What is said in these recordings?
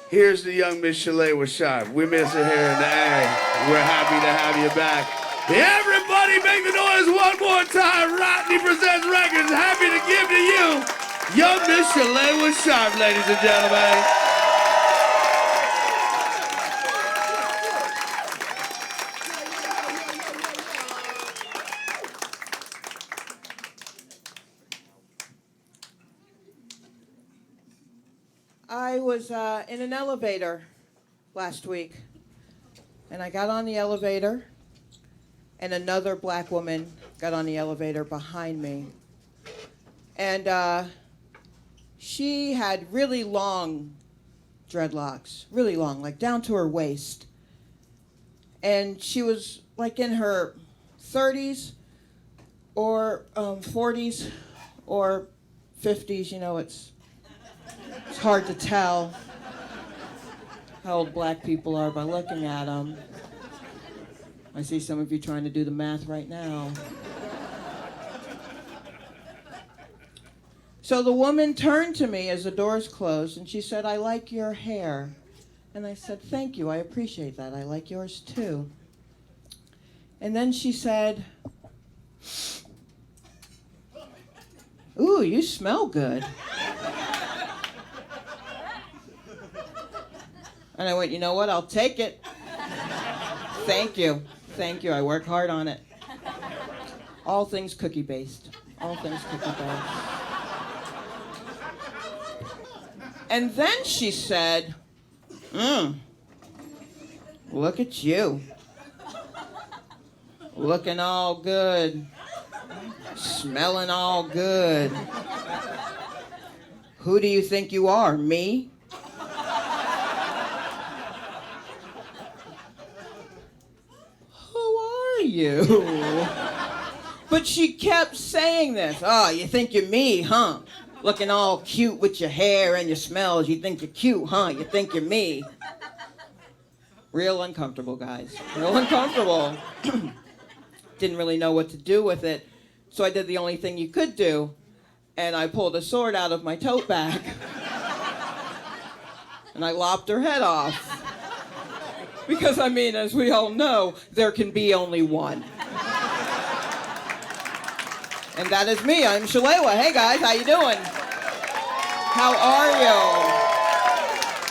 Here's the young Miss Shalewa Sharpe. We miss her here in the A. We're happy to have you back. Everybody make the noise one more time. Rodney Presents Records, happy to give to you young Miss Shalewa Sharpe, ladies and gentlemen. I was in an elevator last week, and I got on the elevator, and another black woman got on the elevator behind me. And she had really long dreadlocks, really long, like down to her waist. And she was like in her 30s or 40s or 50s, you know, it's hard to tell how old black people are by looking at them. I see some of you trying to do the math right now. So the woman turned to me as the doors closed and she said, "I like your hair." And I said, "Thank you, I appreciate that. I like yours too." And then she said, "Ooh, you smell good." And I went, "You know what? I'll take it. Thank you. Thank you. I work hard on it." All things cookie-based. All things cookie-based. And then she said, "Look at you. Looking all good. Smelling all good. Who do you think you are, me?" You. But she kept saying this. "Oh, you think you're me, huh? Looking all cute with your hair and your smells. You think you're cute, huh? You think you're me." Real uncomfortable, guys. Real uncomfortable. Didn't really know what to do with it. So I did the only thing you could do. And I pulled a sword out of my tote bag. And I lopped her head off. Because, I mean, as we all know, there can be only one. And that is me. I'm Shalewa. Hey, guys, how you doing? How are you?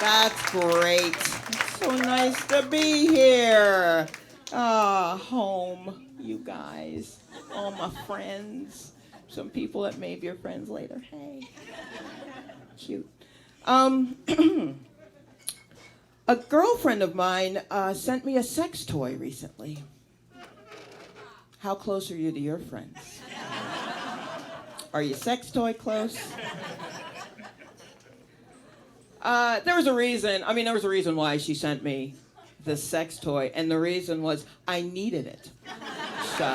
That's great. It's so nice to be here. Home, you guys. All my friends. Some people that may be your friends later. Hey. Cute. A girlfriend of mine sent me a sex toy recently. How close are you to your friends? Are you sex toy close? There was a reason. I mean, there was a reason why she sent me this sex toy, and the reason was I needed it. So,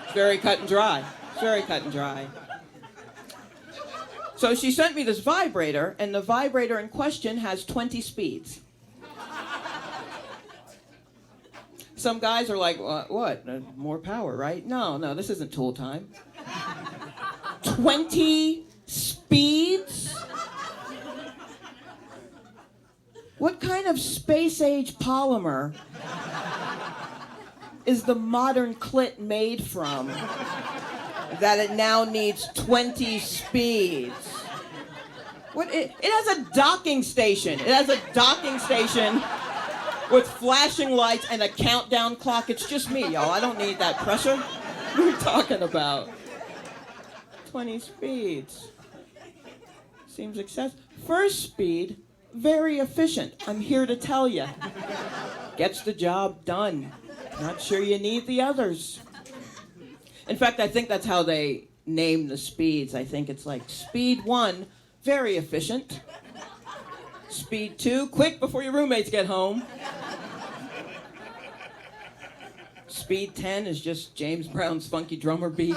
it's very cut and dry. It's very cut and dry. So she sent me this vibrator, and the vibrator in question has 20 speeds. Some guys are like, what? More power, right? No, this isn't Tool time. 20 speeds? What kind of space-age polymer is the modern clit made from that it now needs 20 speeds? What? It has a docking station. It has a docking station with flashing lights and a countdown clock. It's just me, y'all. I don't need that pressure. What are we talking about? 20 speeds. Seems excessive. First speed, very efficient. I'm here to tell you. Gets the job done. Not sure you need the others. In fact, I think that's how they name the speeds. I think it's like speed 1, very efficient. Speed 2, quick before your roommates get home. Speed 10 is just James Brown's funky drummer beat.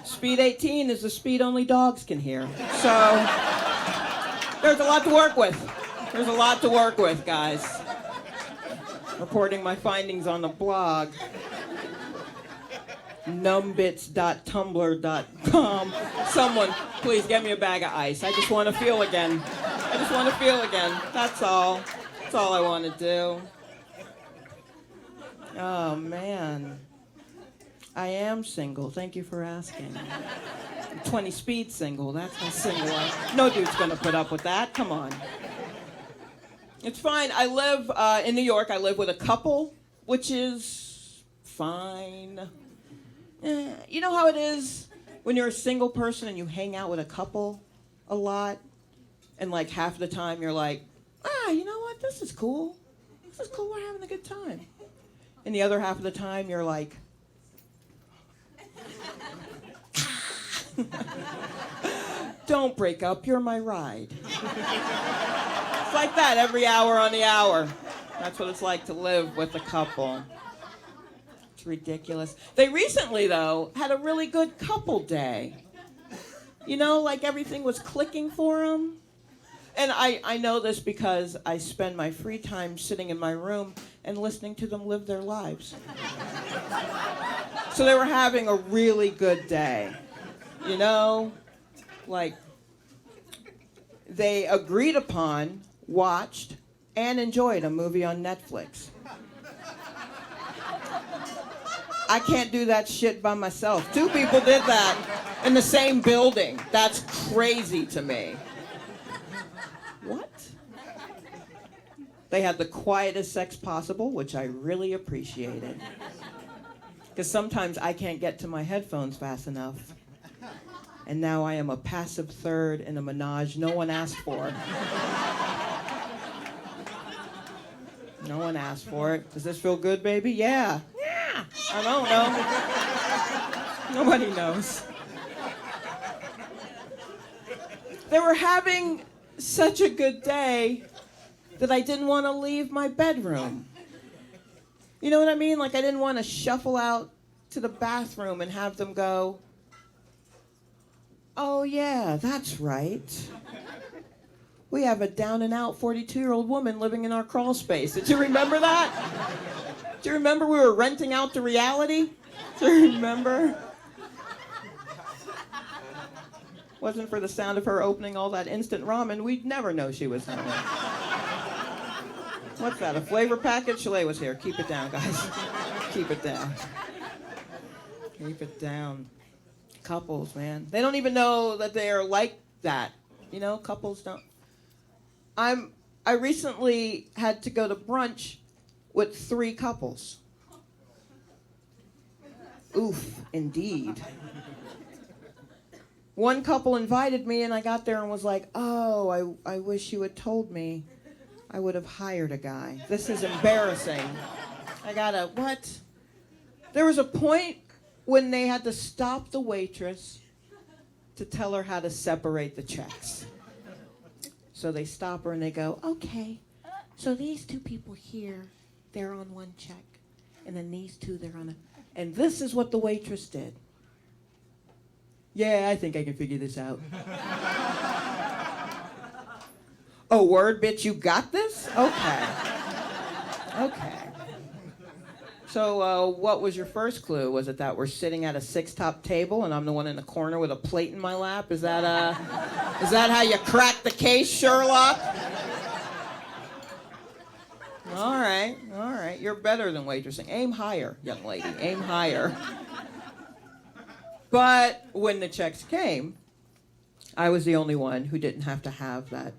Speed 18 is the speed only dogs can hear. So, there's a lot to work with. There's a lot to work with, guys. Reporting my findings on the blog. numbits.tumblr.com. Someone, please get me a bag of ice. I just want to feel again. I just want to feel again. That's all. That's all I want to do. Oh, man. I am single. Thank you for asking. 20 speed single. That's not single. No dude's going to put up with that. Come on. It's fine. I live in New York. I live with a couple, which is fine. You know how it is when you're a single person and you hang out with a couple a lot, and like half of the time you're like, you know what? This is cool. This is cool. We're having a good time. And the other half of the time you're like, don't break up. You're my ride. It's like that every hour on the hour. That's what it's like to live with a couple. It's ridiculous. They recently, though, had a really good couple day. You know, like everything was clicking for them. And I know this because I spend my free time sitting in my room and listening to them live their lives. So they were having a really good day. You know, like they agreed upon, watched, and enjoyed a movie on Netflix. I can't do that shit by myself. 2 people did that in the same building. That's crazy to me. What? They had the quietest sex possible, which I really appreciated. Because sometimes I can't get to my headphones fast enough. And now I am a passive third in a menage no one asked for. No one asked for it. Does this feel good, baby? Yeah. Yeah. I don't know. Nobody knows. They were having such a good day that I didn't want to leave my bedroom. You know what I mean? Like I didn't want to shuffle out to the bathroom and have them go, oh yeah, that's right. We have a down-and-out 42-year-old woman living in our crawl space. Did you remember that? Do you remember we were renting out to reality? Do you remember? Wasn't for the sound of her opening all that instant ramen, we'd never know she was home. What's that, a flavor package? Shalewa's here. Keep it down, guys. Keep it down. Keep it down. Couples, man. They don't even know that they are like that. You know, couples don't. I recently had to go to brunch with 3 couples. Oof, indeed. One couple invited me and I got there and was like, oh, I wish you had told me. I would have hired a guy. This is embarrassing. What? There was a point when they had to stop the waitress to tell her how to separate the checks. So they stop her and they go, okay, so these 2 people here, they're on 1 check. And then these 2, they're on a... And this is what the waitress did. Yeah, I think I can figure this out. Oh, word, bitch, you got this? Okay. Okay. So what was your first clue? Was it that we're sitting at a 6-top table and I'm the one in the corner with a plate in my lap? Is that how you crack the case, Sherlock? All right. You're better than waitressing. Aim higher, young lady. Aim higher. But when the checks came, I was the only one who didn't have to have that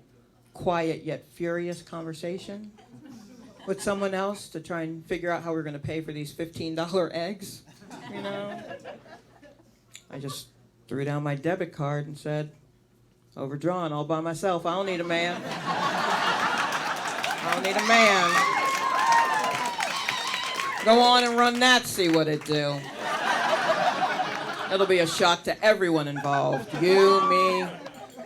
quiet yet furious conversation with someone else to try and figure out how we're going to pay for these $15 eggs, you know? I just threw down my debit card and said, overdrawn all by myself. I don't need a man. I don't need a man. Go on and run that, see what it do. It'll be a shock to everyone involved. You, me,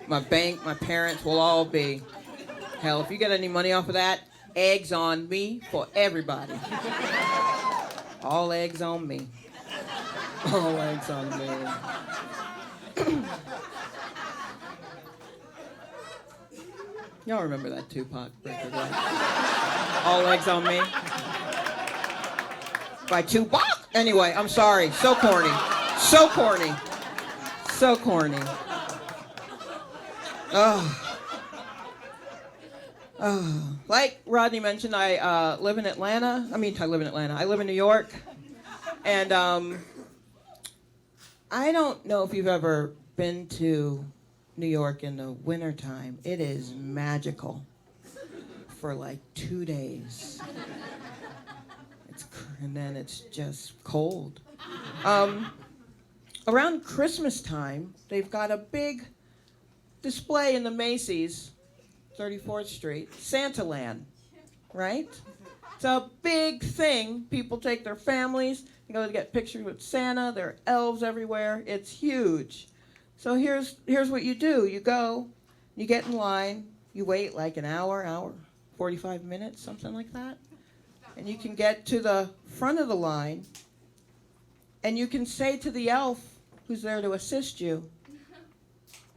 my bank, my parents will all be. Hell, if you get any money off of that, eggs on me for everybody. All eggs on me. All eggs on me. Y'all remember that Tupac record, right? All eggs on me. By Tupac? Anyway, I'm sorry. So corny. So corny. So corny. Like Rodney mentioned, I live in Atlanta. I live in New York. And I don't know if you've ever been to New York in the wintertime. It is magical for like 2 days. And then it's just cold. Around Christmas time, they've got a big display in the Macy's, 34th Street, Santaland, right? It's a big thing. People take their families, they go to get pictures with Santa, there are elves everywhere. It's huge. So here's what you do. You go, you get in line, you wait like an hour, 45 minutes, something like that. And you can get to the front of the line, and you can say to the elf who's there to assist you,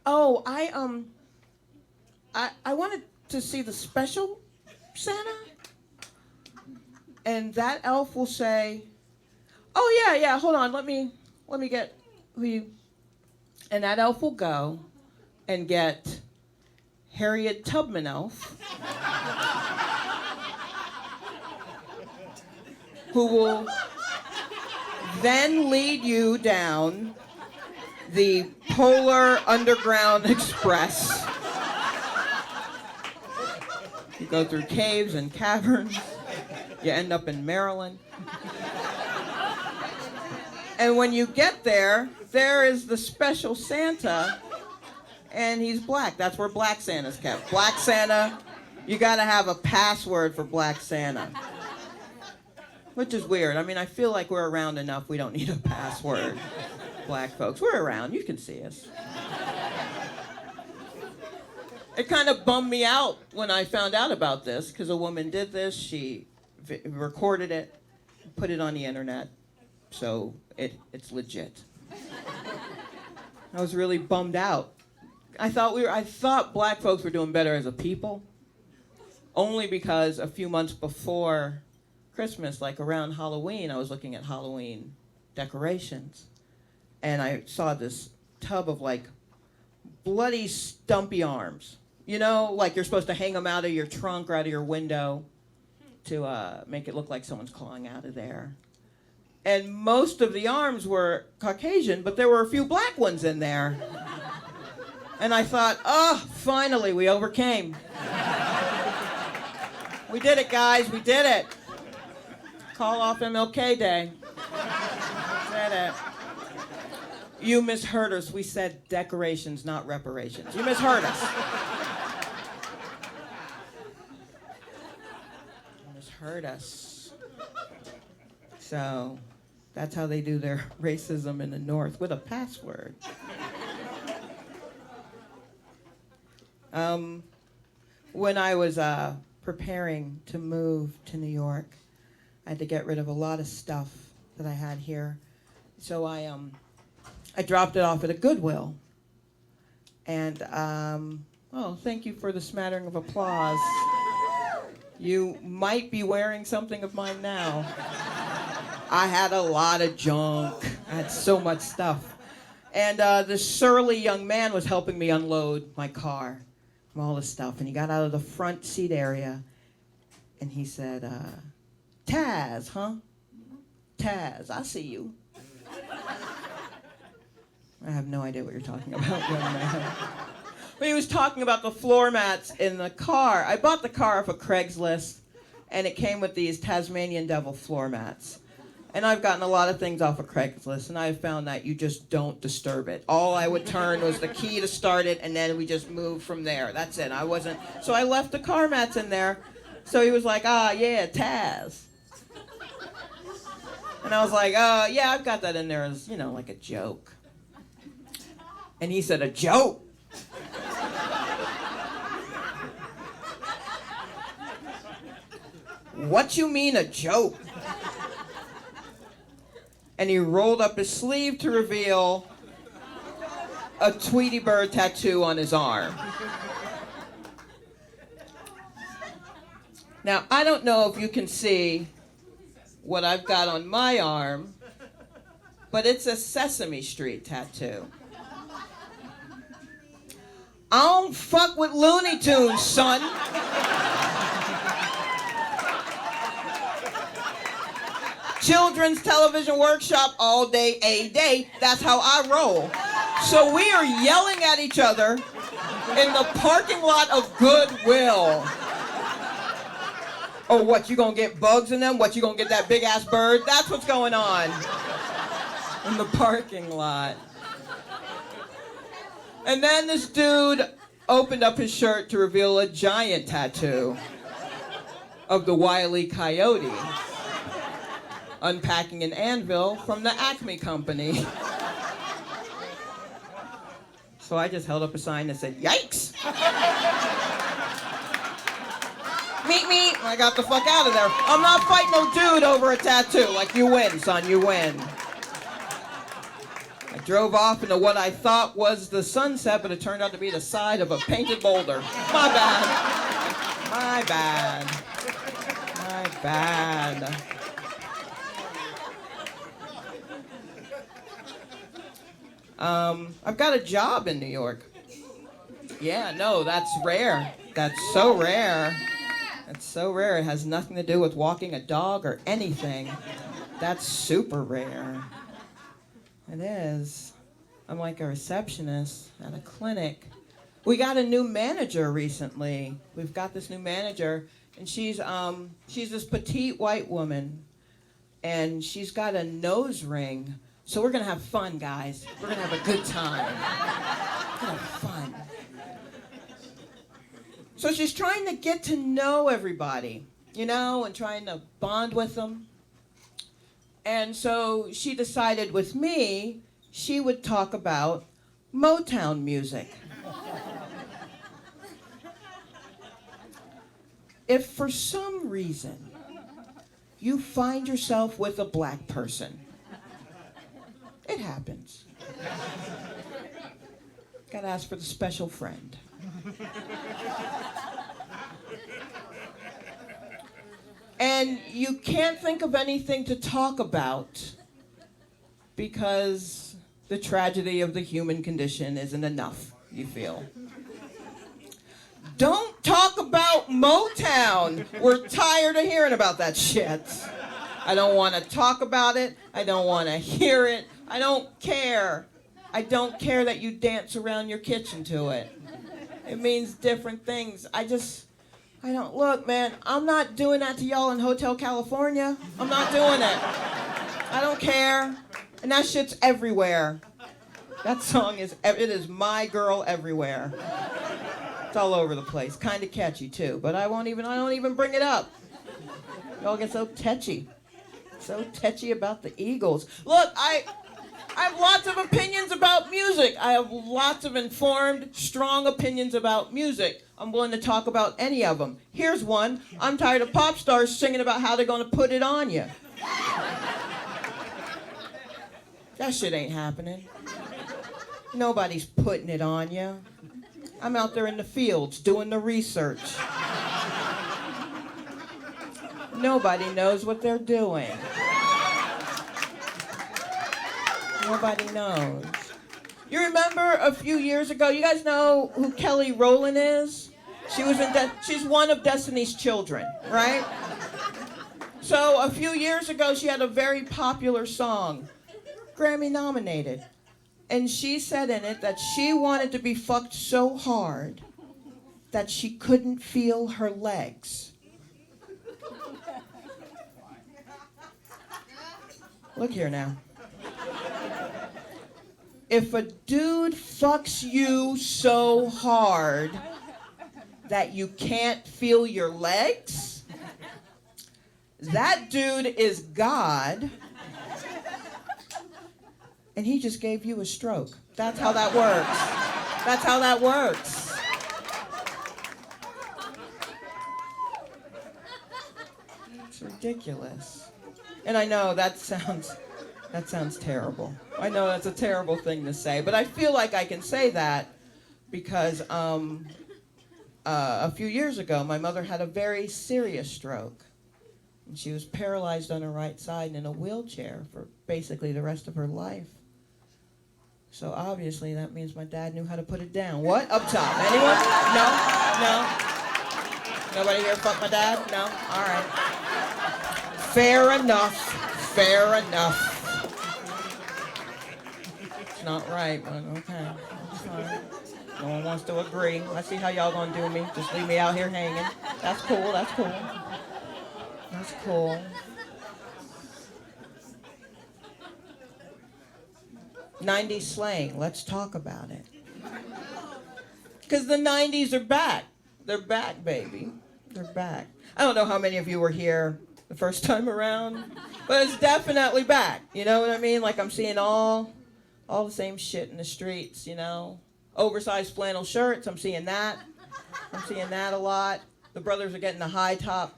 "Oh, I wanted to see the special Santa." And that elf will say, "Oh yeah, hold on, let me get who you," and that elf will go and get Harriet Tubman elf, who will then lead you down the Polar Underground Express. You go through caves and caverns. You end up in Maryland. And when you get there, there is the special Santa, and he's black. That's where Black Santa's kept. Black Santa, you gotta have a password for Black Santa. Which is weird. I mean, I feel like we're around enough. We don't need a password. Black folks, we're around. You can see us. It kind of bummed me out when I found out about this, because a woman did this. She recorded it, put it on the internet, so it's legit. I was really bummed out. I thought black folks were doing better as a people, only because a few months before Christmas, like around Halloween, I was looking at Halloween decorations, and I saw this tub of like bloody stumpy arms. You know, like you're supposed to hang them out of your trunk or out of your window to make it look like someone's clawing out of there. And most of the arms were Caucasian, but there were a few black ones in there. And I thought, oh, finally, we overcame. We did it, guys, we did it. Call off MLK Day. Did it. You misheard us. We said decorations, not reparations. You misheard us. You misheard us. So that's how they do their racism in the North, with a password. When I was preparing to move to New York, I had to get rid of a lot of stuff that I had here. So I dropped it off at a Goodwill. And, thank you for the smattering of applause. You might be wearing something of mine now. I had a lot of junk. I had so much stuff. And this surly young man was helping me unload my car from all this stuff. And he got out of the front seat area, and he said, Taz, huh? Taz, I see you. I have no idea what you're talking about, young man. But he was talking about the floor mats in the car. I bought the car off of Craigslist, and it came with these Tasmanian devil floor mats. And I've gotten a lot of things off of Craigslist, and I've found that you just don't disturb it. All I would turn was the key to start it, and then we just moved from there. That's it. So I left the car mats in there. So he was like, yeah, Taz. And I was like, yeah, I've got that in there as, like a joke. And he said, a joke? What you mean, a joke? And he rolled up his sleeve to reveal a Tweety Bird tattoo on his arm. Now, I don't know if you can see what I've got on my arm, but it's a Sesame Street tattoo. I don't fuck with Looney Tunes, son. Children's television workshop all day, a day. That's how I roll. So we are yelling at each other in the parking lot of Goodwill. Oh, what, you gonna get bugs in them? What, you gonna get that big ass bird? That's what's going on in the parking lot. And then this dude opened up his shirt to reveal a giant tattoo of the Wile E. Coyote unpacking an anvil from the Acme Company. So I just held up a sign that said, "Yikes!" Meet me. I got the fuck out of there. I'm not fighting no dude over a tattoo. Like, you win, son, you win. I drove off into what I thought was the sunset, but it turned out to be the side of a painted boulder. My bad. My bad. My bad. I've got a job in New York. Yeah, no, that's rare. That's so rare. It's so rare. It has nothing to do with walking a dog or anything. That's super rare. It is. I'm like a receptionist at a clinic. We got a new manager recently. We've got this new manager, and she's this petite white woman, and she's got a nose ring. So we're gonna have fun, guys. We're gonna have a good time. We're gonna have fun. So she's trying to get to know everybody, you know, and trying to bond with them. And so she decided with me, she would talk about Motown music. If for some reason you find yourself with a black person, it happens. Gotta ask for the special friend. And you can't think of anything to talk about because the tragedy of the human condition isn't enough, you feel. Don't talk about Motown. We're tired of hearing about that shit. I don't want to talk about it. I don't want to hear it. I don't care. I don't care that you dance around your kitchen to it. It means different things. I don't, look, man, I'm not doing that to y'all in Hotel California. I'm not doing it. I don't care. And that shit's everywhere. That song is, it is My Girl Everywhere. It's all over the place. Kind of catchy, too. But I don't even bring it up. Y'all get so tetchy. So tetchy about the Eagles. Look, I have lots of opinions about music. I have lots of informed, strong opinions about music. I'm willing to talk about any of them. Here's one. I'm tired of pop stars singing about how they're going to put it on you. That shit ain't happening. Nobody's putting it on you. I'm out there in the fields doing the research. Nobody knows what they're doing. Nobody knows. You remember a few years ago, you guys know who Kelly Rowland is? She's one of Destiny's Children, right? So a few years ago, she had a very popular song, Grammy nominated. And she said in it that she wanted to be fucked so hard that she couldn't feel her legs. Look here now. If a dude fucks you so hard that you can't feel your legs, that dude is God, and he just gave you a stroke. That's how that works. That's how that works. It's ridiculous. And I know that sounds terrible. I know that's a terrible thing to say, but I feel like I can say that because a few years ago, my mother had a very serious stroke. And she was paralyzed on her right side and in a wheelchair for basically the rest of her life. So obviously that means my dad knew how to put it down. What? Up top. Anyone? No? No? Nobody here fuck my dad? No? All right. Fair enough. Fair enough. It's not right, but okay. It's fine. No one wants to agree. I see how y'all gonna do me. Just leave me out here hanging. That's cool. That's cool. That's cool. 90s slang. Let's talk about it. Because the 90s are back. They're back, baby. They're back. I don't know how many of you were here the first time around, but it's definitely back. You know what I mean? Like I'm seeing all the same shit in the streets, you know? Oversized flannel shirts, I'm seeing that. I'm seeing that a lot. The brothers are getting the high top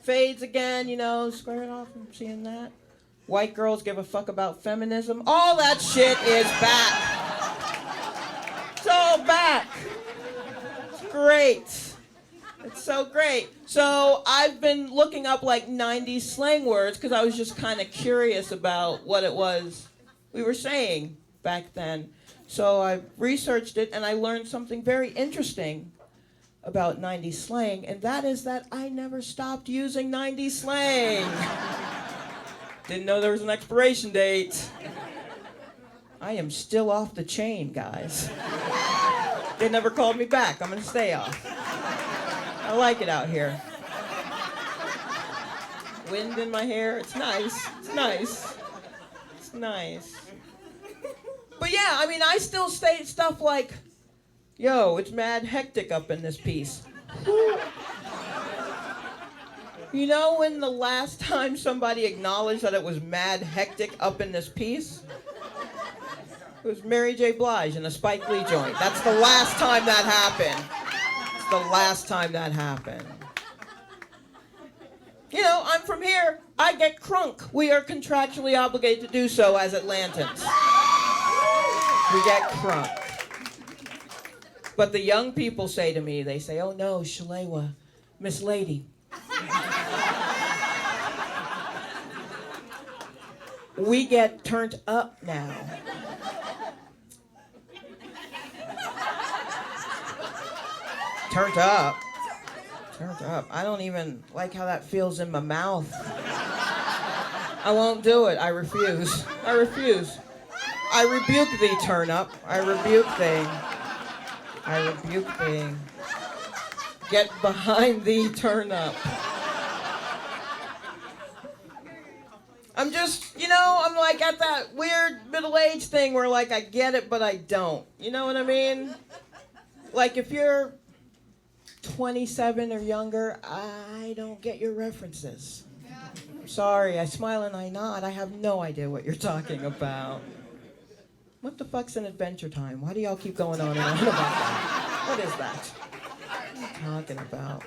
fades again, you know, square it off, I'm seeing that. White girls give a fuck about feminism. All that shit is back. It's all back. It's great. It's so great. So I've been looking up like 90s slang words because I was just kind of curious about what it was we were saying back then. So I researched it and I learned something very interesting about 90s slang, and that is that I never stopped using 90s slang. Didn't know there was an expiration date. I am still off the chain, guys. They never called me back. I'm gonna stay off. I like it out here. Wind in my hair, it's nice. It's nice. It's nice. But yeah, I mean, I still say stuff like, yo, it's mad hectic up in this piece. You know when the last time somebody acknowledged that it was mad hectic up in this piece? It was Mary J. Blige in a Spike Lee joint. That's the last time that happened. It's the last time that happened. You know, I'm from here. I get crunk. We are contractually obligated to do so as Atlantans. We get crunk. But the young people say to me, they say, oh no, Shalewa, Miss Lady. We get turned up now. Turned up? Turned up. I don't even like how that feels in my mouth. I won't do it. I refuse. I refuse. I rebuke thee, turn up. I rebuke thee. I rebuke thee. Get behind thee, turn up. I'm just, you know, I'm like at that weird middle-aged thing where like I get it, but I don't. You know what I mean? Like if you're 27 or younger, I don't get your references. Sorry, I smile and I nod. I have no idea what you're talking about. What the fuck's an Adventure Time? Why do y'all keep going on and on about that? What is that? What are you talking about?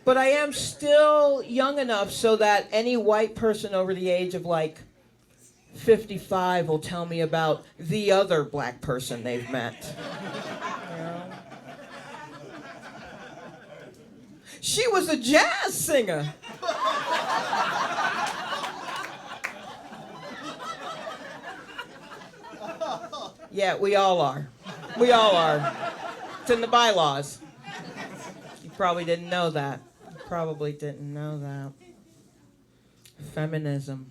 But I am still young enough so that any white person over the age of like 55 will tell me about the other black person they've met. You know? She was a jazz singer. Yeah, we all are. We all are. It's in the bylaws. You probably didn't know that. You probably didn't know that. Feminism.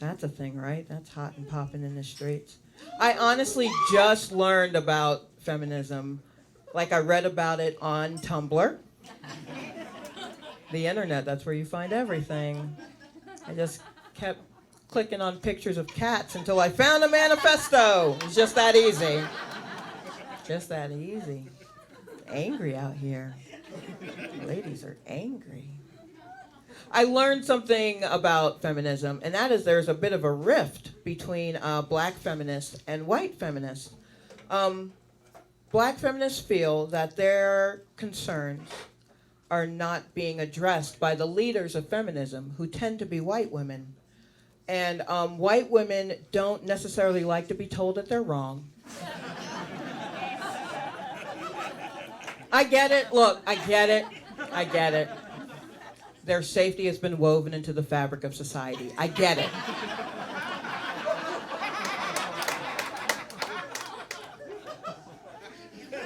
That's a thing, right? That's hot and popping in the streets. I honestly just learned about feminism. Like I read about it on Tumblr. The internet, that's where you find everything. I just kept clicking on pictures of cats until I found a manifesto. It's just that easy. Just that easy. Angry out here. Ladies are angry. I learned something about feminism, and that is there's a bit of a rift between black feminists and white feminists. Black feminists feel that their concerns are not being addressed by the leaders of feminism, who tend to be white women. And white women don't necessarily like to be told that they're wrong. I get it. Look, I get it. I get it. Their safety has been woven into the fabric of society. I get it.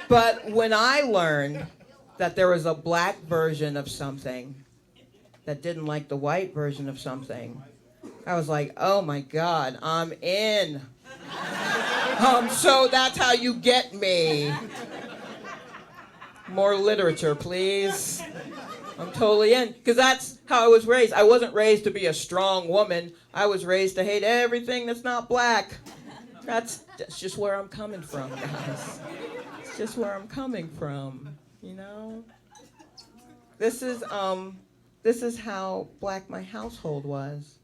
But when I learned that there was a black version of something that didn't like the white version of something, I was like, oh my God, I'm in. So that's how you get me. More literature, please. I'm totally in. Because that's how I was raised. I wasn't raised to be a strong woman. I was raised to hate everything that's not black. That's just where I'm coming from, guys. It's just where I'm coming from, you know? This is how black my household was.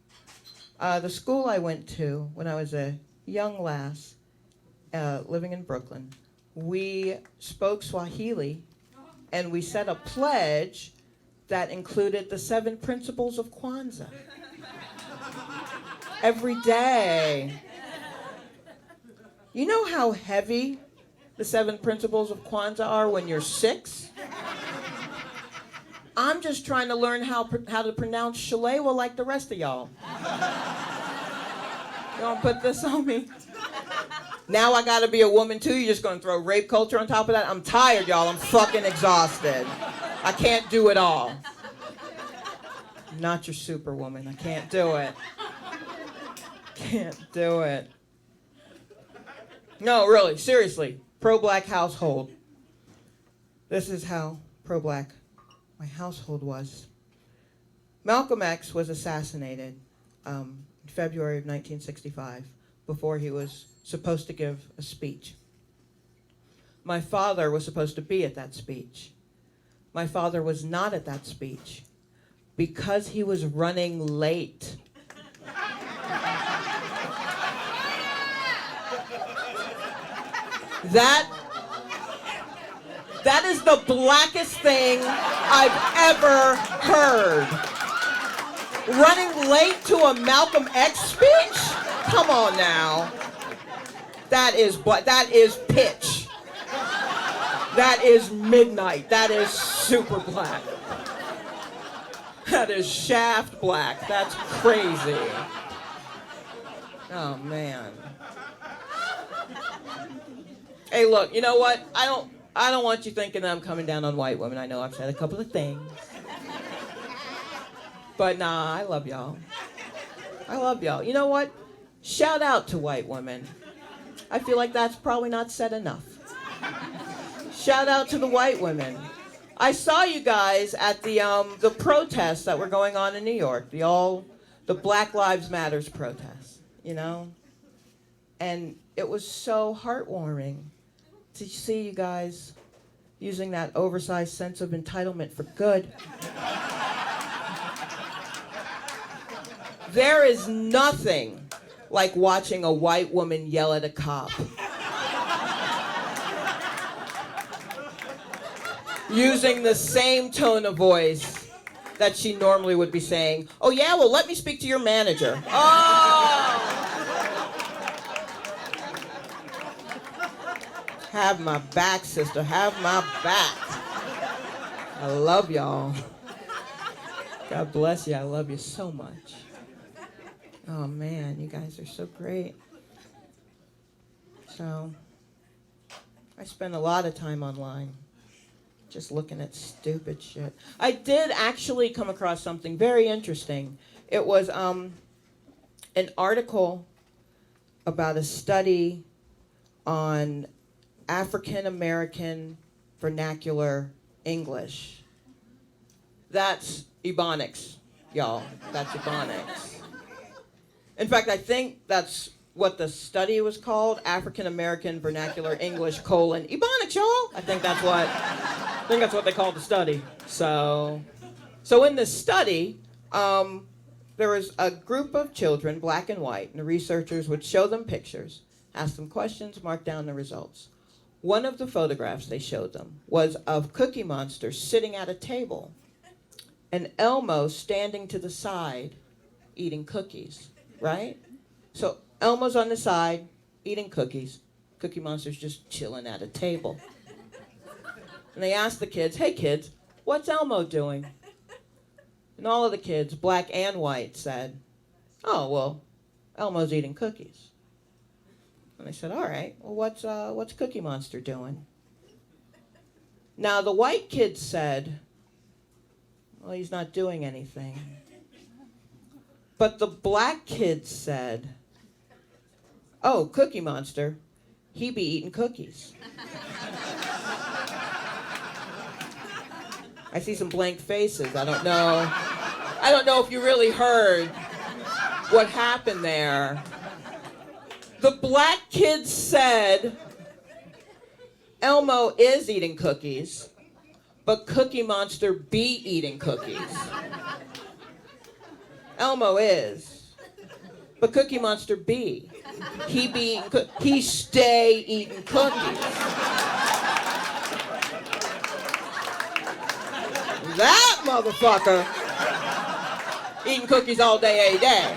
The school I went to when I was a young lass, living in Brooklyn, we spoke Swahili, and we said a pledge that included the 7 principles of Kwanzaa. Every day. You know how heavy the 7 principles of Kwanzaa are when you're 6? I'm just trying to learn how to pronounce Shalewa like the rest of y'all. Don't put this on me. Now I gotta be a woman too? You're just gonna throw rape culture on top of that? I'm tired, y'all. I'm fucking exhausted. I can't do it all. I'm not your superwoman. I can't do it. Can't do it. No, really, seriously. Pro-black household. This is how pro-black my household was. Malcolm X was assassinated in February of 1965 before he was supposed to give a speech. My father was supposed to be at that speech. My father was not at that speech because he was running late. That is the blackest thing I've ever heard. Running late to a Malcolm X speech? Come on now. That is pitch. That is midnight. That is super black. That is shaft black. That's crazy. Oh man. Hey, look, you know what? I don't want you thinking that I'm coming down on white women. I know I've said a couple of things. But nah, I love y'all. I love y'all. You know what? Shout out to white women. I feel like that's probably not said enough. Shout out to the white women. I saw you guys at the protests that were going on in New York, the Black Lives Matters protests, you know? And it was so heartwarming to see you guys using that oversized sense of entitlement for good. There is nothing like watching a white woman yell at a cop. Using the same tone of voice that she normally would be saying, oh yeah, well let me speak to your manager. Oh! Have my back, sister, have my back. I love y'all. God bless you, I love you so much. Oh man, you guys are so great. So, I spend a lot of time online just looking at stupid shit. I did actually come across something very interesting. It was an article about a study on African American vernacular English. That's Ebonics, y'all. That's Ebonics. In fact, I think that's what the study was called, African American Vernacular English, Ebonics, y'all. I think that's what they called the study. So in this study, there was a group of children, black and white, and the researchers would show them pictures, ask them questions, mark down the results. One of the photographs they showed them was of Cookie Monster sitting at a table and Elmo standing to the side eating cookies, right? So Elmo's on the side eating cookies. Cookie Monster's just chilling at a table. And they asked the kids, hey kids, what's Elmo doing? And all of the kids, black and white, said, "Oh, well, Elmo's eating cookies." And I said, "All right, well, what's Cookie Monster doing?" Now, the white kids said, "Well, he's not doing anything." But the black kids said, "Oh, Cookie Monster, he be eating cookies." I see some blank faces. I don't know if you really heard what happened there. The black kids said Elmo is eating cookies, but Cookie Monster be eating cookies. Elmo is, but Cookie Monster be. He be eating he stay eating cookies. That motherfucker eating cookies all day, every day.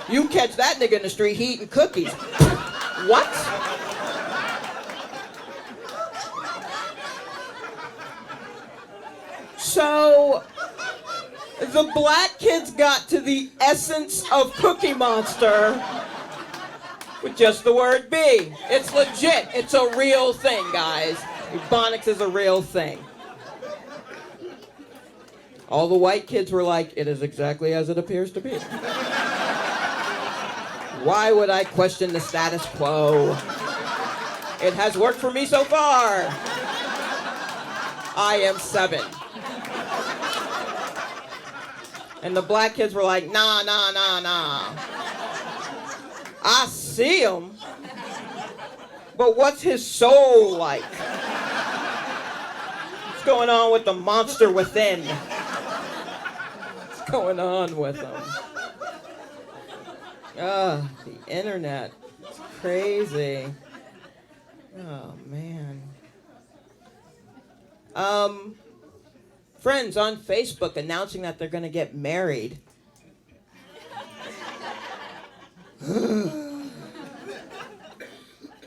You catch that nigga in the street, he eating cookies. What? So, the black kids got to the essence of Cookie Monster with just the word be. It's legit. It's a real thing, guys. Ebonics is a real thing. All the white kids were like, "It is exactly as it appears to be. Why would I question the status quo? It has worked for me so far. I am 7. And the black kids were like, "Nah, nah, nah, nah. I see him, but what's his soul like? What's going on with the monster within? What's going on with him?" The internet. It's crazy. Oh, man. Friends on Facebook announcing that they're going to get married.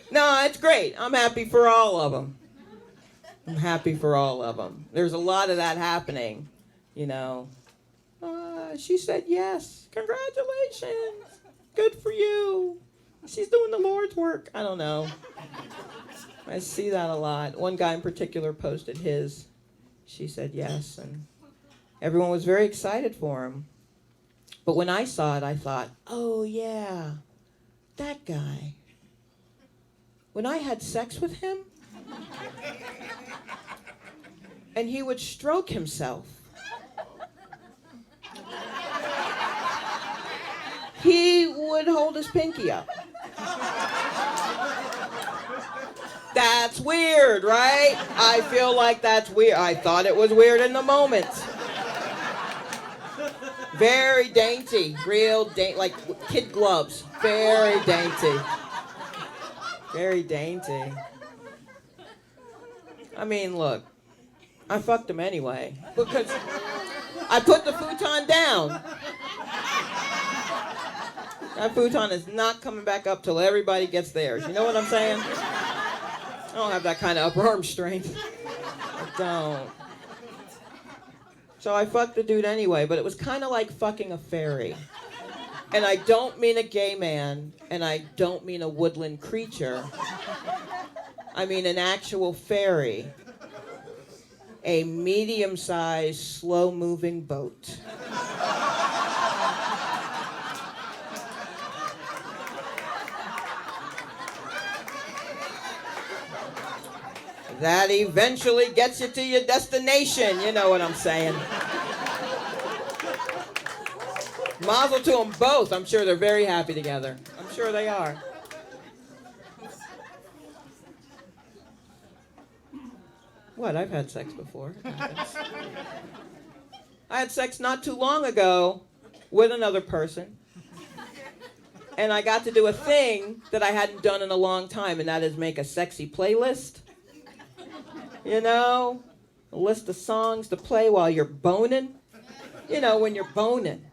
No, it's great. I'm happy for all of them. I'm happy for all of them. There's a lot of that happening, you know. She said yes. Congratulations. Good for you. She's doing the Lord's work. I don't know. I see that a lot. One guy in particular posted his. She said yes, and everyone was very excited for him. But when I saw it, I thought, oh yeah, that guy. When I had sex with him, and he would stroke himself, he would hold his pinky up. That's weird, right? I feel like that's weird. I thought it was weird in the moment. Very dainty, real dainty, like kid gloves. Very dainty. Very dainty. I mean, look, I fucked him anyway because I put the futon down. That futon is not coming back up till everybody gets theirs. You know what I'm saying? I don't have that kind of upper arm strength. I don't. So I fucked the dude anyway, but it was kind of like fucking a fairy. And I don't mean a gay man, and I don't mean a woodland creature. I mean an actual fairy. A medium-sized, slow-moving boat. That eventually gets you to your destination. You know what I'm saying. Mazel to them both. I'm sure they're very happy together. I'm sure they are. What? I've had sex before. I had sex not too long ago with another person. And I got to do a thing that I hadn't done in a long time, and that is make a sexy playlist. You know, a list of songs to play while you're boning. You know, when you're boning.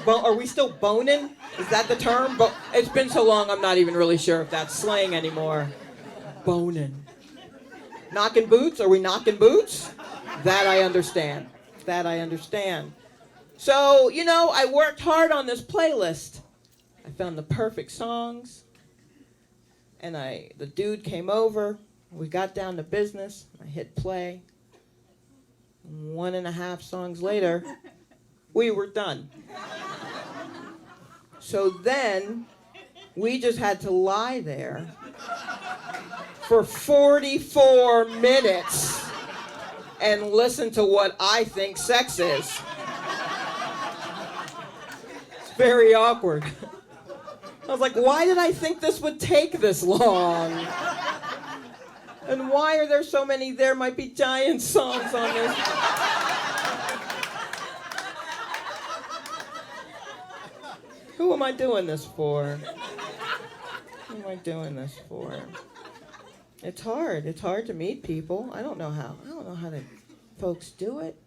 Are we still boning? Is that the term? It's been so long, I'm not even really sure if that's slang anymore. Boning. Knocking boots? Are we knocking boots? That I understand. that, I understand. So, you know, I worked hard on this playlist. I found the perfect songs. And the dude came over. We got down to business. I hit play. 1.5 songs later, we were done. So then, we just had to lie there for 44 minutes and listen to what I think sex is. It's very awkward. I was like, why did I think this would take this long? And why are there so many There Might Be Giants songs on this? Who am I doing this for? Who am I doing this for? It's hard. It's hard to meet people. I don't know how the folks do it.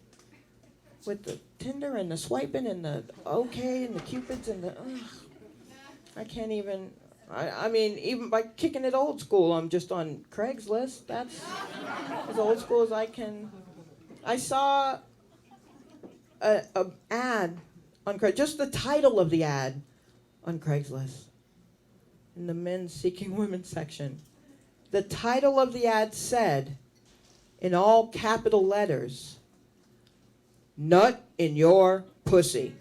With the Tinder and the swiping and the okay and the Cupids and the I can't even. I mean, even by kicking it old school, I'm just on Craigslist. That's as old school as I can. I saw a ad on Craigslist, just the title of the ad on Craigslist, in the men seeking women section. The title of the ad said, in all capital letters, "Nut in your pussy."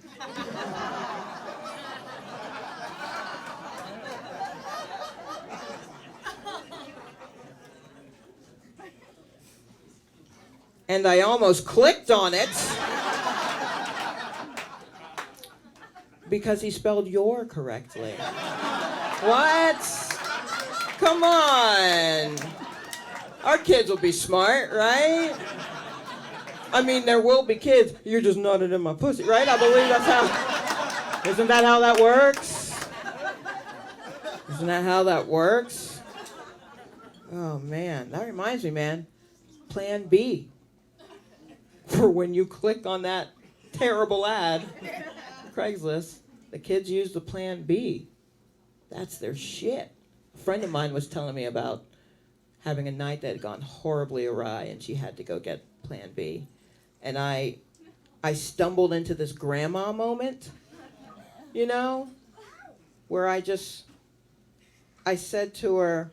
And I almost clicked on it because he spelled your correctly. What? Come on. Our kids will be smart, right? I mean, there will be kids. You're just nutted in my pussy, right? I believe that's how. Isn't that how that works? Isn't that how that works? Oh, man. That reminds me, man. Plan B. For when you click on that terrible ad, Craigslist, the kids use the Plan B. That's their shit. A friend of mine was telling me about having a night that had gone horribly awry, and she had to go get Plan B. And I stumbled into this grandma moment, you know, where I said to her,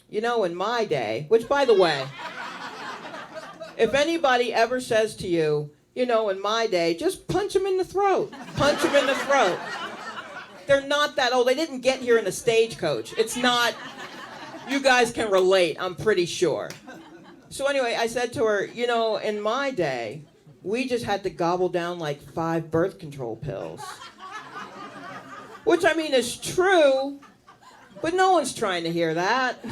you know, in my day, which, by the way, if anybody ever says to you, you know, in my day, just punch them in the throat. Punch them in the throat. They're not that old. They didn't get here in a stagecoach. It's not, you guys can relate, I'm pretty sure. So anyway, I said to her, you know, in my day, we just had to gobble down like 5 birth control pills. Which, I mean, is true, but no one's trying to hear that.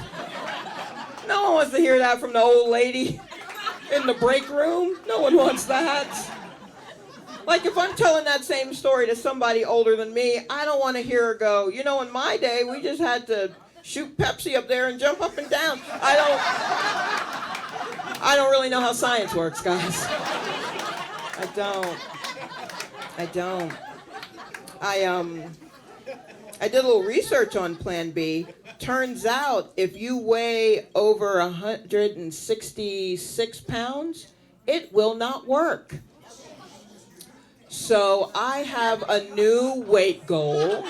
No one wants to hear that from the old lady in the break room. No one wants that. Like, if I'm telling that same story to somebody older than me, I don't want to hear her go, you know, in my day, we just had to shoot Pepsi up there and jump up and down. I don't really know how science works, guys. I don't. I did a little research on Plan B. Turns out if you weigh over 166 pounds, it will not work. So I have a new weight goal.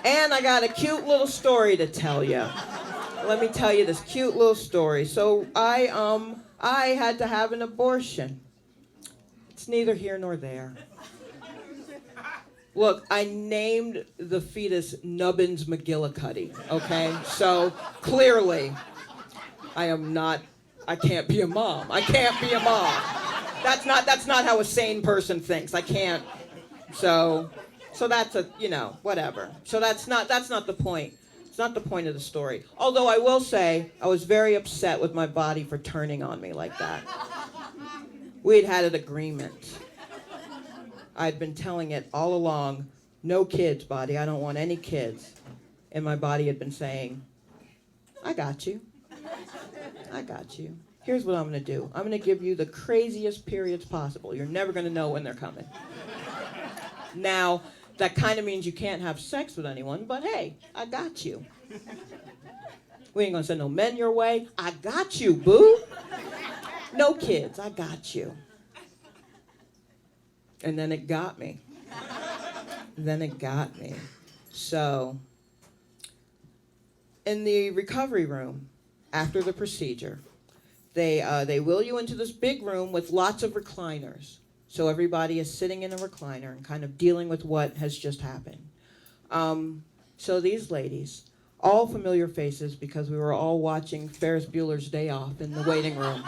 And I got a cute little story to tell you. Let me tell you this cute little story. So I had to have an abortion. It's neither here nor there. Look, I named the fetus Nubbins McGillicuddy, okay? So clearly, I can't be a mom. I can't be a mom. That's not how a sane person thinks. I can't. So that's whatever. So that's not the point. It's not the point of the story. Although I will say, I was very upset with my body for turning on me like that. We'd had an agreement. I'd been telling it all along, no kids, body. I don't want any kids. And my body had been saying, I got you. I got you. Here's what I'm going to do. I'm going to give you the craziest periods possible. You're never going to know when they're coming. Now, that kind of means you can't have sex with anyone, but hey, I got you. We ain't gonna send no men your way. I got you, boo. No kids, I got you. And then it got me. So, in the recovery room, after the procedure, they wheel you into this big room with lots of recliners. So everybody is sitting in a recliner and kind of dealing with what has just happened. So these ladies, all familiar faces because we were all watching Ferris Bueller's Day Off in the waiting room.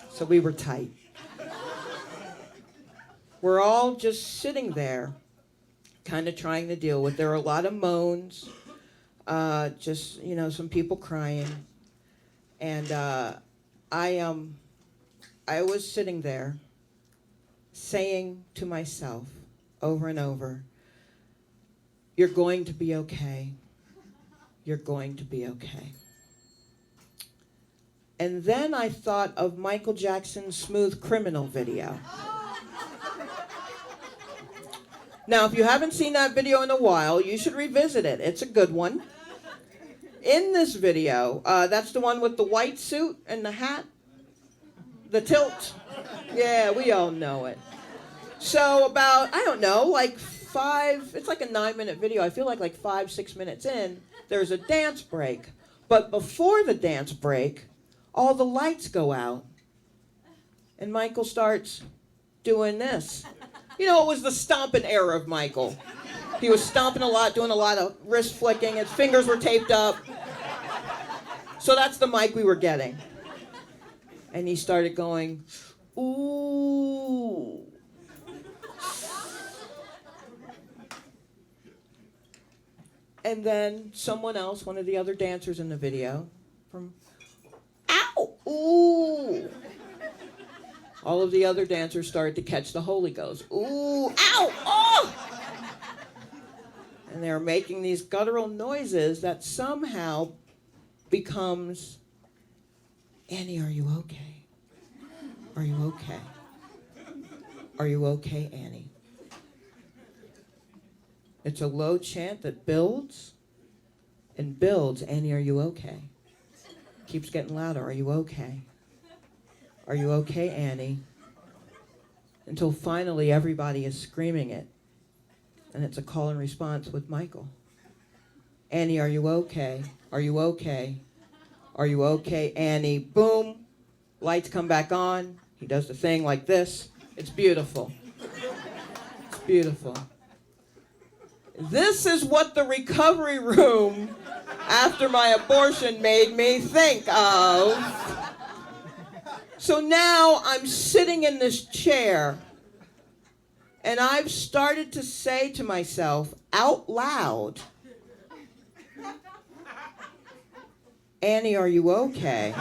So we were tight. We're all just sitting there, kind of trying to deal with. There were a lot of moans, just, some people crying. And I was sitting there saying to myself over and over, you're going to be okay. You're going to be okay. And then I thought of Michael Jackson's Smooth Criminal video. Now, if you haven't seen that video in a while, you should revisit it. It's a good one. In this video, that's the one with the white suit and the hat, the tilt. Yeah, we all know it. So about, it's like a 9-minute video. I feel like 5-6 minutes in, there's a dance break. But before the dance break, all the lights go out. And Michael starts doing this. It was the stomping era of Michael. He was stomping a lot, doing a lot of wrist flicking. His fingers were taped up. So that's the mic we were getting. And he started going, ooh. And then someone else, one of the other dancers in the video, from, ow, ooh. All of the other dancers started to catch the Holy Ghost. Ooh, ow, oh! And they're making these guttural noises that somehow becomes, Annie, are you okay? Are you okay? Are you okay, Annie? It's a low chant that builds and builds. Annie, are you okay? Keeps getting louder. Are you okay? Are you okay, Annie? Until finally everybody is screaming it. And it's a call and response with Michael. Annie, are you okay? Are you okay? Are you okay, Annie? Boom. Lights come back on. He does the thing like this. It's beautiful. It's beautiful. This is what the recovery room after my abortion made me think of. So now I'm sitting in this chair, and I've started to say to myself out loud, Annie, are you okay?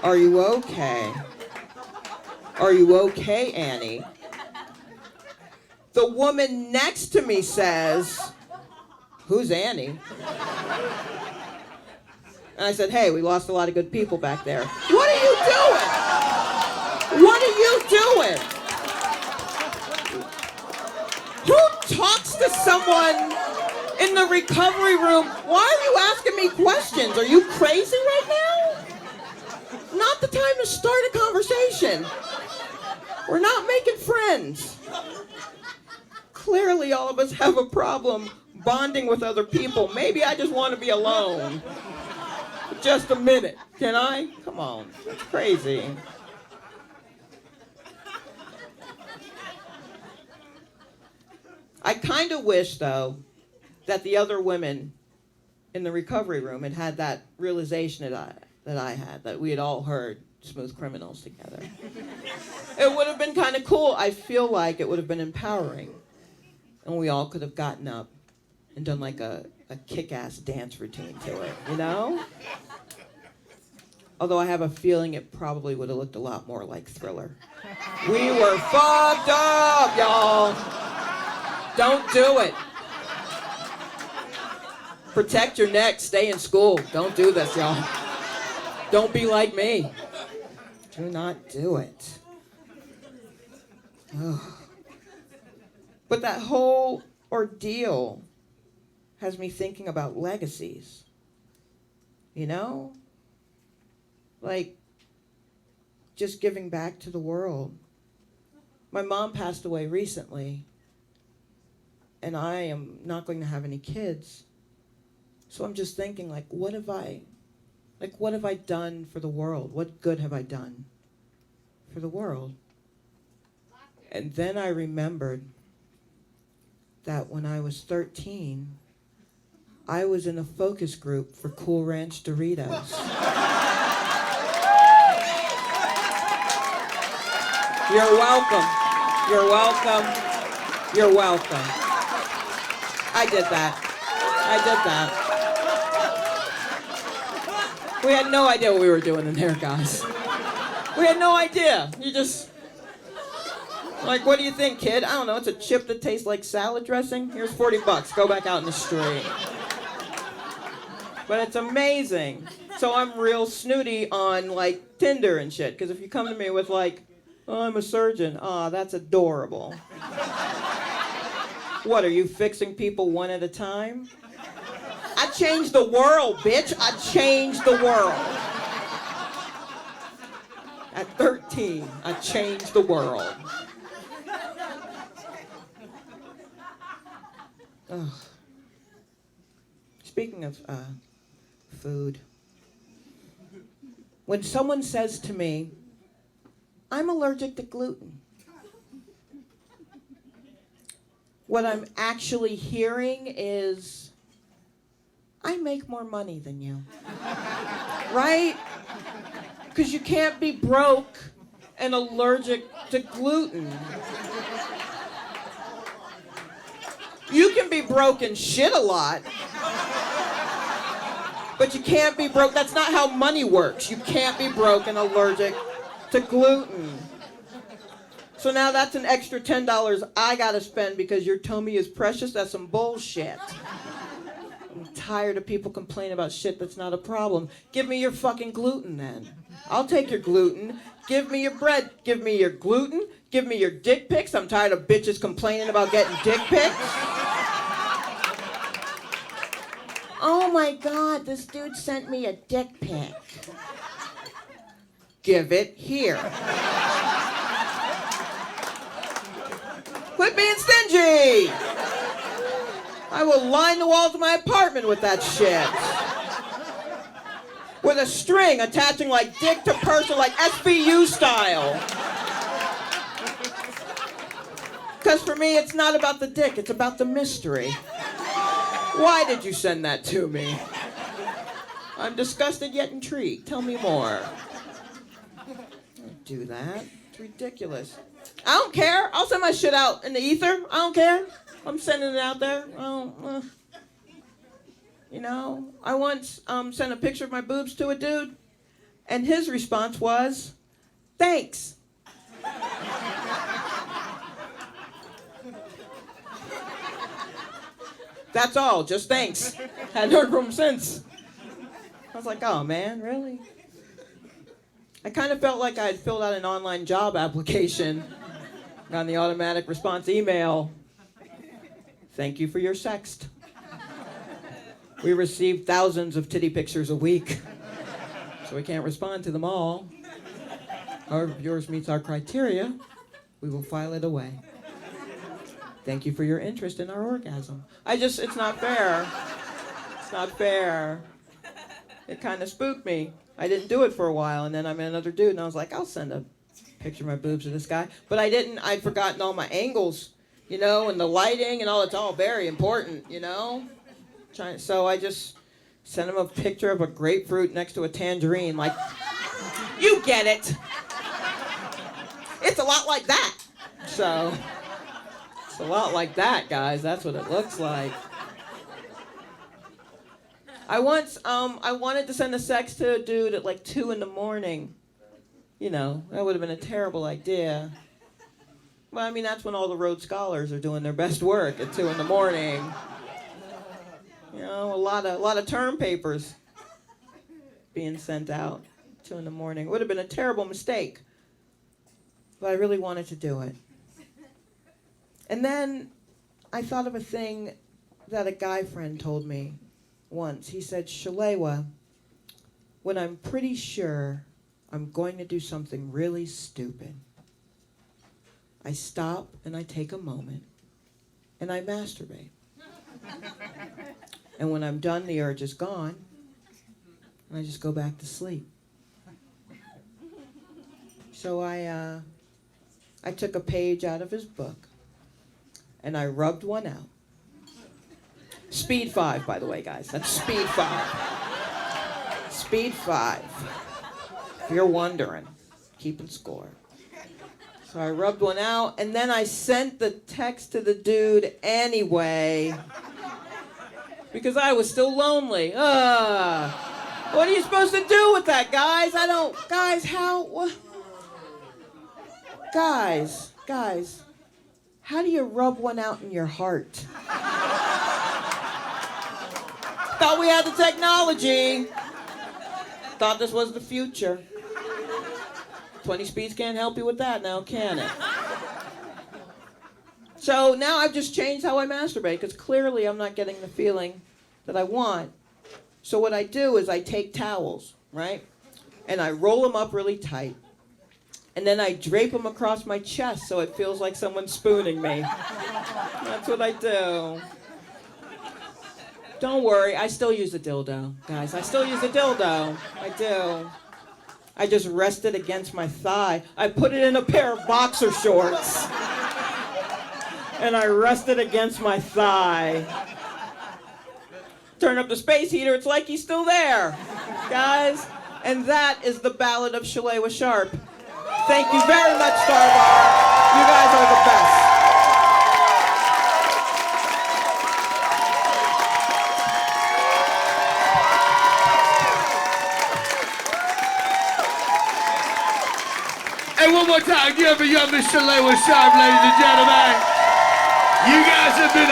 Are you okay? Are you okay, Annie? The woman next to me says, who's Annie? And I said, hey, we lost a lot of good people back there. What are you doing? What are you doing? Who talks to someone in the recovery room? Why are you asking me questions? Are you crazy right now? Not the time to start a conversation. We're not making friends. Clearly all of us have a problem bonding with other people. Maybe I just want to be alone. Just a minute. Can I? Come on. That's crazy. I kind of wish, though, that the other women in the recovery room had had that realization that I had, that we had all heard Smooth Criminals together. It would have been kind of cool. I feel like it would have been empowering. And we all could have gotten up and done like a kick-ass dance routine to it, you know? Although I have a feeling it probably would have looked a lot more like Thriller. We were fucked up, y'all. Don't do it. Protect your neck, stay in school. Don't do this, y'all. Don't be like me. Do not do it. Ugh. But that whole ordeal has me thinking about legacies. You know? Like, just giving back to the world. My mom passed away recently, and I am not going to have any kids. So I'm just thinking, like, what have I done for the world? What good have I done for the world? And then I remembered that when I was 13, I was in a focus group for Cool Ranch Doritos. You're welcome. You're welcome. You're welcome. I did that. We had no idea what we were doing in there, guys. We had no idea. You just, like, what do you think, kid? I don't know. It's a chip that tastes like salad dressing. Here's $40. Go back out in the street. But it's amazing. So I'm real snooty on, like, Tinder and shit. Because if you come to me with, like, oh, I'm a surgeon. Aw, that's adorable. What, are you fixing people one at a time? I changed the world, bitch. I changed the world. At 13, I changed the world. Oh. Speaking of food, when someone says to me, I'm allergic to gluten, what I'm actually hearing is, I make more money than you. Right? Because you can't be broke and allergic to gluten. You can be broke and shit a lot, but you can't be broke. That's not how money works. You can't be broke and allergic to gluten. So now that's an extra $10 I gotta spend because your tummy is precious. That's some bullshit. I'm tired of people complaining about shit that's not a problem. Give me your fucking gluten then. I'll take your gluten. Give me your bread. Give me your gluten. Give me your dick pics. I'm tired of bitches complaining about getting dick pics. Oh my God, this dude sent me a dick pic. Give it here. Quit being stingy. I will line the walls of my apartment with that shit. With a string attaching like dick to person, like SVU Style. Because for me, it's not about the dick, it's about the mystery. Why did you send that to me? I'm disgusted yet intrigued. Tell me more. Don't do that. It's ridiculous. I don't care. I'll send my shit out in the ether. I don't care. I'm sending it out there. You know, I once sent a picture of my boobs to a dude, and his response was, thanks. That's all, just thanks. Hadn't heard from him since. I was like, oh man, really? I kind of felt like I had filled out an online job application, got the automatic response email. Thank you for your sext. We receive thousands of titty pictures a week, so we can't respond to them all. However, if yours meets our criteria, we will file it away. Thank you for your interest in our orgasm. It's not fair. It's not fair. It kind of spooked me. I didn't do it for a while, and then I met another dude, and I was like, I'll send a picture of my boobs to this guy. But I didn't. I'd forgotten all my angles, you know, and the lighting and all. It's all very important, you know? So I just sent him a picture of a grapefruit next to a tangerine, like, you get it. It's a lot like that. So, it's a lot like that, guys. That's what it looks like. I wanted to send a sext to a dude at like 2 a.m. You know, that would have been a terrible idea. Well, I mean, that's when all the Rhodes Scholars are doing their best work at 2 a.m. You know, a lot of term papers being sent out 2 a.m. It would have been a terrible mistake. But I really wanted to do it. And then I thought of a thing that a guy friend told me once. He said, Shalewa, when I'm pretty sure I'm going to do something really stupid, I stop and I take a moment and I masturbate. And when I'm done, the urge is gone, and I just go back to sleep. So I took a page out of his book, and I rubbed one out. Speed 5, by the way, guys. That's speed 5. Speed 5. If you're wondering, keeping score. So I rubbed one out, and then I sent the text to the dude anyway, because I was still lonely. What are you supposed to do with that, guys? Guys, how do you rub one out in your heart? Thought we had the technology. Thought this was the future. 20 speeds can't help you with that now, can it? So now I've just changed how I masturbate, because clearly I'm not getting the feeling that I want. So what I do is I take towels, right? And I roll them up really tight. And then I drape them across my chest so it feels like someone's spooning me. That's what I do. Don't worry, I still use a dildo, guys. I still use a dildo. I do. I just rest it against my thigh. I put it in a pair of boxer shorts. And I rest it against my thigh. Turn up the space heater, it's like he's still there, guys. And that is the Ballad of Shalewa Sharpe. Thank you very much, Starbucks. You guys are the best. Hey, one more time, give it up for Miss Shalewa Sharpe, ladies and gentlemen. You guys have been